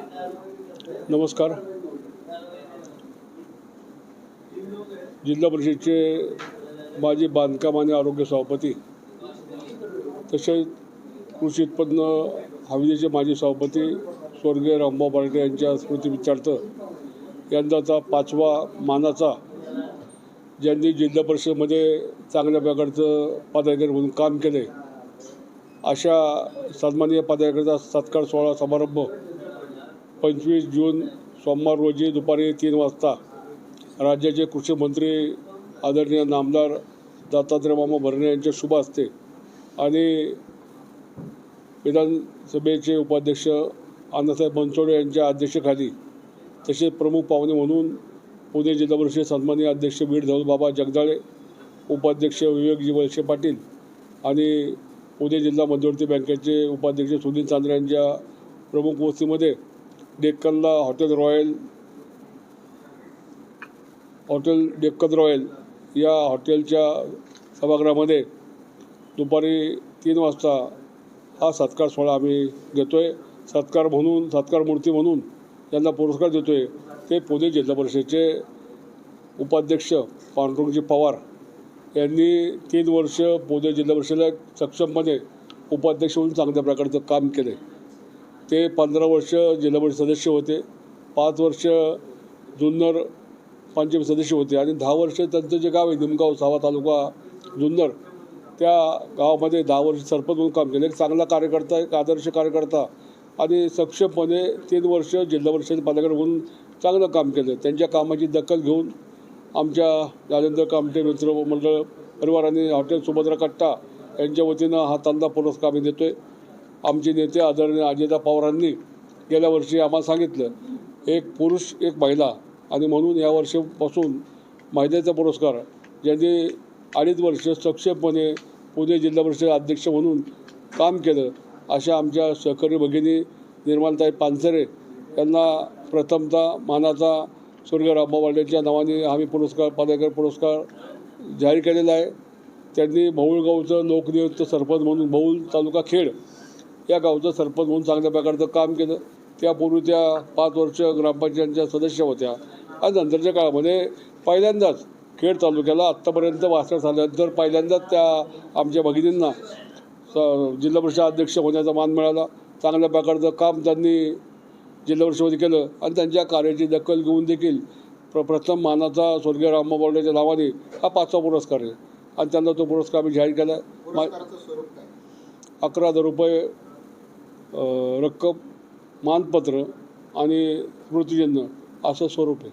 नमस्कार. जिल्हा परिषदेचे माजी बांधकाम आणि आरोग्य सभापती तसेच कृषी उत्पन्न हवेलीचे माजी सभापती स्वर्गीय रामभाऊ बारटे यांच्या स्मृतिप्रित्यर्थ यंदाचा 5वा मानाचा, ज्यांनी जिल्हा परिषदेमध्ये चांगल्या प्रकारचं पदाधिकारी म्हणून काम केले अशा सन्माननीय पदाधिकाऱ्यांचा सत्कार सोहळा समारंभ 25 जून सोमवार रोजी दुपारी 3 वाजता राज्याचे कृषी मंत्री आदरणीय नामदार दत्तात्रय मामा भरणे यांच्या शुभ हस्ते आणि विधानसभेचे उपाध्यक्ष अण्णासाहेब बनसोडे यांच्या अध्यक्षतेखाली तसेच प्रमुख पाहुणे म्हणून पुणे जिल्हा परिषद सन्माननीय अध्यक्ष बीड धौलबाबा जगदाळे, उपाध्यक्ष विवेकजी वळसे पाटील आणि पुणे जिल्हा मध्यवर्ती बँकेचे उपाध्यक्ष सुनील चांद्रे यांच्या प्रमुख उपस्थितीमध्ये डेक्कन रॉयल या हॉटेलच्या सभागृहामध्ये दुपारी 3 वाजता हा सत्कार सोहळा आम्ही घेतो आहे. सत्कार मूर्ती म्हणून ज्यांना पुरस्कार देतो आहे ते पुणे जिल्हा परिषदेचे उपाध्यक्ष पांडुरंगजी पवार यांनी 3 वर्ष पुणे जिल्हा परिषदेला सक्षमपणे उपाध्यक्ष म्हणून चांगल्या प्रकारचं काम केले. ते 15 वर्ष जिल्हा परिषद सदस्य होते, 5 वर्ष जुन्नर पंचायत सदस्य होते आणि 10 वर्ष त्यांचं जे गाव आहे निमगाव सावा तालुका जुन्नर त्या गावामध्ये 10 वर्ष सरपंच म्हणून काम केले. एक चांगला कार्यकर्ता, एक आदर्श कार्यकर्ता आणि सक्षमपणे 3 वर्ष जिल्हा परिषद पदाधिकारी म्हणून चांगलं काम केलं. त्यांच्या कामाची दखल घेऊन आमच्या राजेंद्र कामटे मित्रमंडळ परिवाराने हॉटेल सुभद्रा कट्टा यांच्या वतीनं हा तंदा पुरस्कार आम्ही देतो आहे. आमचे नेते आदरणीय अजितदादा पवारांनी गेल्या वर्षी आम्हाला सांगितलं एक पुरुष एक महिला आणि म्हणून या वर्षापासून महिलेचा पुरस्कार ज्यांनी 2.5 वर्ष सक्षमपणे पुणे जिल्हा परिषद अध्यक्ष म्हणून काम केलं अशा आमच्या सहकारी भगिनी निर्मलाताई पानसरे यांना प्रथमतः मानाचा स्वर्गीय रामभाऊ बारटेंच्या नावाने आम्ही पदाधिकारी पुरस्कार जाहीर केलेला आहे. त्यांनी बहुळगावचं लोकनियुक्त सरपंच म्हणून बहुळ तालुका खेड या गावचं सरपंच म्हणून चांगल्या प्रकारचं काम केलं. त्यापूर्वी त्या 5 वर्ष ग्रामपंचायतच्या सदस्य होत्या आणि नंतरच्या काळामध्ये पहिल्यांदाच खेड तालुक्याला आत्तापर्यंत वाचण्यात झाल्यानंतर पहिल्यांदाच त्या आमच्या भगिनींना जिल्हा परिषद अध्यक्ष होण्याचा मान मिळाला. चांगल्या प्रकारचं काम त्यांनी जिल्हा परिषदेमध्ये केलं आणि त्यांच्या कार्याची दखल घेऊन देखील प्रथम मानाचा स्वर्गीय रामभाऊ बारटेंच्या नावाने हा 5वा पुरस्कार आहे आणि त्यांना तो पुरस्कार आम्ही जाहीर केला आहे. 11,000 रुपये रक्कम, मानपत्र आणि स्मृतिचिन्ह असं स्वरूप आहे.